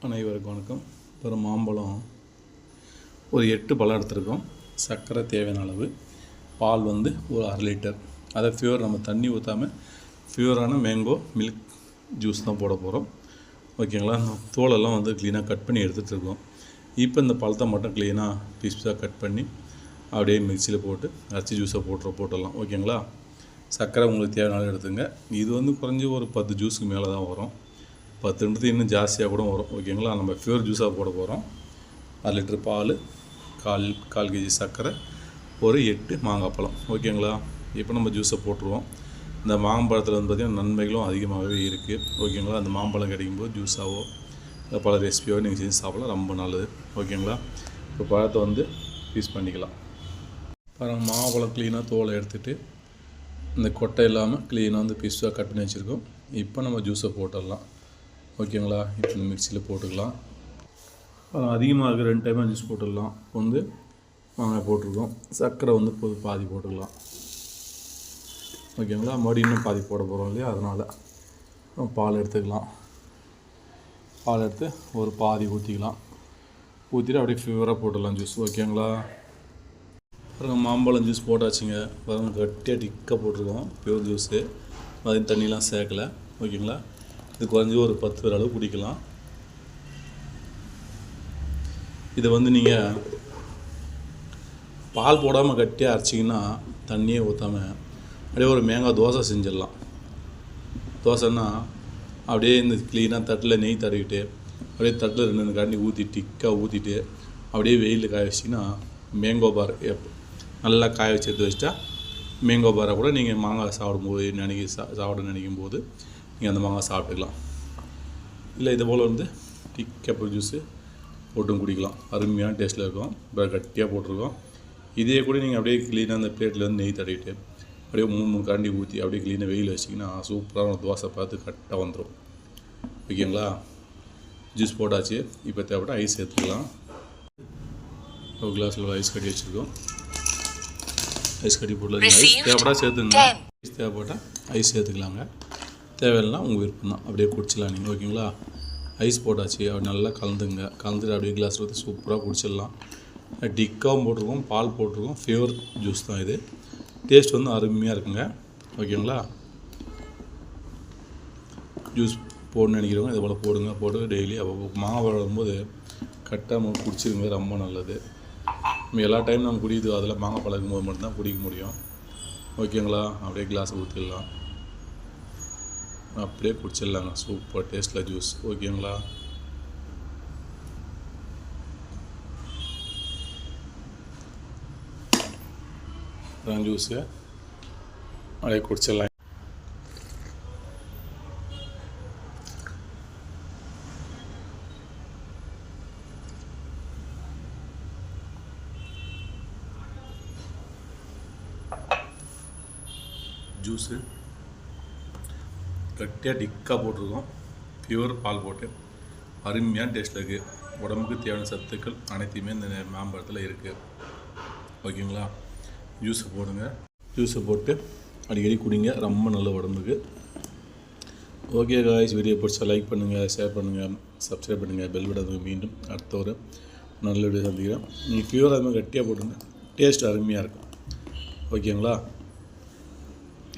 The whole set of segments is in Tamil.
அனைவருக்கும் வணக்கம். ஒரு மாம்பழம் ஒரு 8 பழம் எடுத்துருக்கோம். சர்க்கரை தேவையான அளவு, பால் வந்து ஒரு 1/2 லிட்டர். அதை ஃபியூர் நம்ம தண்ணி ஊற்றாமல் ஃபியூரான மேங்கோ மில்க் ஜூஸ் தான் போட போகிறோம். ஓகேங்களா? தோலெல்லாம் வந்து க்ளீனாக கட் பண்ணி எடுத்துகிட்டு இருக்கோம். இப்போ இந்த பழத்தை மட்டும் க்ளீனாக பீஸாக கட் பண்ணி அப்படியே மிக்சியில் போட்டு அரைச்சி ஜூஸை போட்டுடலாம். ஓகேங்களா? சர்க்கரை உங்களுக்கு தேவையான எடுத்துங்க. இது வந்து குறைஞ்சி ஒரு 10 ஜூஸுக்கு மேலே தான் வரும். 10 இன்னும் ஜாஸ்தியாக கூட வரும். ஓகேங்களா? நம்ம ஃபியூர் ஜூஸாக போட போகிறோம். 1/2 லிட்டர் பால், கால் கேஜி சர்க்கரை, ஒரு 8 மாங்காய் பழம். ஓகேங்களா? இப்போ நம்ம ஜூஸை போட்டுருவோம். இந்த மாம்பழத்தில் வந்து பார்த்திங்கன்னா நன்மைகளும் அதிகமாகவே இருக்குது. ஓகேங்களா? அந்த மாம்பழம் கிடைக்கும்போது ஜூஸாவோ பல ரெசிபியாவோ நீங்கள் செஞ்சு சாப்பிடலாம், ரொம்ப நல்லது. ஓகேங்களா? இப்போ பழத்தை வந்து பீஸ் பண்ணிக்கலாம். அப்புறம் மாம்பழம் க்ளீனாக தோலை எடுத்துகிட்டு இந்த கொட்டை இல்லாமல் க்ளீனாக வந்து பீஸாக கட் பண்ணி வச்சுருக்கோம். இப்போ நம்ம ஜூஸை போட்டுடலாம். ஓகேங்களா? இப்போ இந்த மிக்சியில் போட்டுக்கலாம். அதிகமாக இருக்க 2 டைமாக ஜூஸ் போட்டுடலாம். வந்து மாங்காய் போட்டிருக்கோம். சர்க்கரை வந்து பாதி போட்டுக்கலாம். ஓகேங்களா? மறுபடியும் இன்னும் பாதி போட போகிறோம் இல்லையா? அதனால் பால் எடுத்துக்கலாம். பால் எடுத்து ஒரு பாதி ஊற்றிக்கலாம். ஊற்றிட்டு அப்படியே ஃபியூராக போட்டுடலாம் ஜூஸ். ஓகேங்களா? பாருங்கள், மாம்பழம் ஜூஸ் போட்டாச்சுங்க. பாருங்கள், கட்டியாக டிக்காக போட்டிருக்கோம் பியூர் ஜூஸு. அதையும் தண்ணிலாம் சேர்க்கலை. ஓகேங்களா? இது குறைஞ்சி ஒரு 10 பேர் அளவு குடிக்கலாம். இதை வந்து நீங்கள் பால் போடாமல் கட்டியாக அரைச்சிங்கன்னா, தண்ணியே ஊற்றாமல் அப்படியே ஒரு மேங்காய் தோசை செஞ்சிடலாம். தோசைன்னா அப்படியே இந்த க்ளீனாக தட்டில் நெய் தடவிட்டு அப்படியே தட்டில் 2 கரண்டி ஊற்றி டிக்காக ஊற்றிட்டு அப்படியே வெயிலில் காய வச்சிங்கன்னா மேங்கோ பார் நல்லா காய வச்சு எடுத்து வச்சிட்டா மேங்கோ பாரை கூட நீங்கள் மாங்காய் சாப்பிடும்போது சாப்பிட நினைக்கும் போது நீங்கள் அந்த மாங்காய் சாப்பிட்டுக்கலாம். இல்லை இது போல் வந்து டிக்கப் ஜூஸு போட்டும் குடிக்கலாம். அருமையான டேஸ்ட்டில் இருக்கும். இப்போ கட்டியாக போட்டிருக்கோம். இதே கூட நீங்கள் அப்படியே க்ளீனாக அந்த பிளேட்டில் வந்து நெய் தடவிட்டு அப்படியே 3 கரண்டி ஊற்றி அப்படியே க்ளீனாக வெயில் வச்சிங்கன்னா சூப்பரான தோசை பார்த்து கரெக்டாக வந்துடும். ஓகேங்களா? ஜூஸ் போட்டாச்சு. இப்போ தேவைப்பட்ட ஐஸ் சேர்த்துக்கலாம். ஒரு கிளாஸில் ஐஸ் கட்டி வச்சுருக்கோம். ஐஸ் கட்டி போடலாம். ஐஸ் தேவைப்பட்டா சேர்த்துங்க. ஐஸ் தேவைப்பட்டால் ஐஸ் சேர்த்துக்கலாங்க. தேவையில்லைனா உங்கள் விருப்பம் தான், அப்படியே குடிச்சிடலாம் நீங்கள். ஓகேங்களா? ஐஸ் போட்டாச்சு. அப்படி நல்லா கலந்துட்டு அப்படியே கிளாஸில் ஊற்றி சூப்பராக குடிச்சிடலாம். டிக்காவும் போட்டிருக்கோம், பால் போட்டிருக்கோம். ஃபியூர் ஜூஸ் தான் இது. டேஸ்ட் வந்து அருமையாக இருக்குங்க. ஓகேங்களா? ஜூஸ் போடணும்னு நினைக்கிறவங்க இது போல் போட்டு டெய்லி அப்போ மாங்காய் வரும்போது கட்டாக குடிச்சிருங்க, ரொம்ப நல்லது. நம்ம எல்லா டைம் நம்ம குடிக்குது அதில் மாங்காய் பழகும் போது மட்டும்தான் குடிக்க முடியும். ஓகேங்களா? அப்படியே கிளாஸை ஊற்றிடலாம், அப்படியே குடிச்சிடலாங்க. சூப்பர் டேஸ்ட்டில் ஜூஸ். ஓகேங்களா? ஜூஸு அப்படியே குடிச்சிடலாம். ஜூஸு கட்டியாக டிக்காக போட்டிருக்கோம். பியூர் பால் போட்டு அருமையான டேஸ்ட்டில் இருக்குது. உடம்புக்கு தேவையான சத்துக்கள் அனைத்தையுமே இந்த மாம்பழத்தில் இருக்குது. ஓகேங்களா? ஜூஸை போடுங்க. ஜூஸை போட்டு அடிக்கடி குடிங்க, ரொம்ப நல்ல உடம்புக்கு. ஓகே காய்ஸ், வீடியோ பிடிச்சா லைக் பண்ணுங்கள், ஷேர் பண்ணுங்கள், சப்ஸ்கிரைப் பண்ணுங்கள், பெல் பட்டனை. மீண்டும் அடுத்த ஒரு நல்ல வீடியோ சந்திக்கிறேன். நீங்கள் பியூர் அது மாதிரி கட்டியாக போட்டுங்க, டேஸ்ட் அருமையாக இருக்கும். ஓகேங்களா?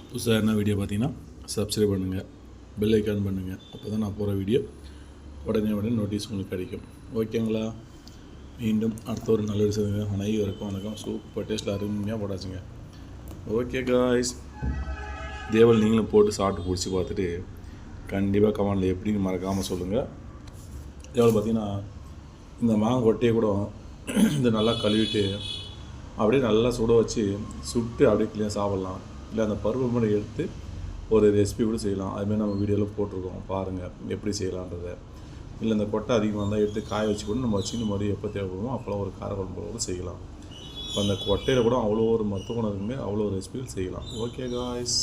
புதுசாக என்ன வீடியோ பார்த்தீங்கன்னா சப்ஸ்கிரைப் பண்ணுங்கள், பெல் ஐக்கான் பண்ணுங்கள். அப்போ தான் நான் போகிற வீடியோ உடனே நோட்டீஸ் உங்களுக்கு கிடைக்கும். ஓகேங்களா? மீண்டும் அடுத்த ஒரு நல்ல விஷயம். அனைவருக்கும் வணக்கம். சூப்பர் டேஸ்ட்டில் அருமையாக போட்டாச்சுங்க. ஓகே காய்ஸ், தேவல் நீங்களும் போட்டு சாப்பிட்டு பிடிச்சி பார்த்துட்டு கண்டிப்பாக கமெண்டில் எப்படின்னு மறக்காமல் சொல்லுங்கள். தேவல் பார்த்தீங்கன்னா இந்த மாங்காய் கொட்டையை கூட இந்த நல்லா கழுவிட்டு அப்படியே நல்லா சுட்டு அப்படியே க்ளீனாக சாப்பிட்லாம். இல்லை அந்த பருப்பு மட்டும் எடுத்து ஒரு ரெசிபி கூட செய்யலாம். அதுமாதிரி நம்ம வீடியோவில் போட்டிருக்கோம், பாருங்கள் எப்படி செய்யலான்றதை. இல்லை இந்த கொட்டை அதிகமாக இருந்தால் எடுத்து காய வச்சு கூட நம்ம வச்சு மறுபடியும் எப்போ தேவைப்படுமோ அப்போலாம் ஒரு காரக்குழம்பு கூட செய்யலாம். இப்போ அந்த கொட்டையில் கூட அவ்வளோ ஒரு மருத்துவ குணம் இருக்குங்க, அவ்வளோ ரெசிபிகள் செய்யலாம். Okay guys.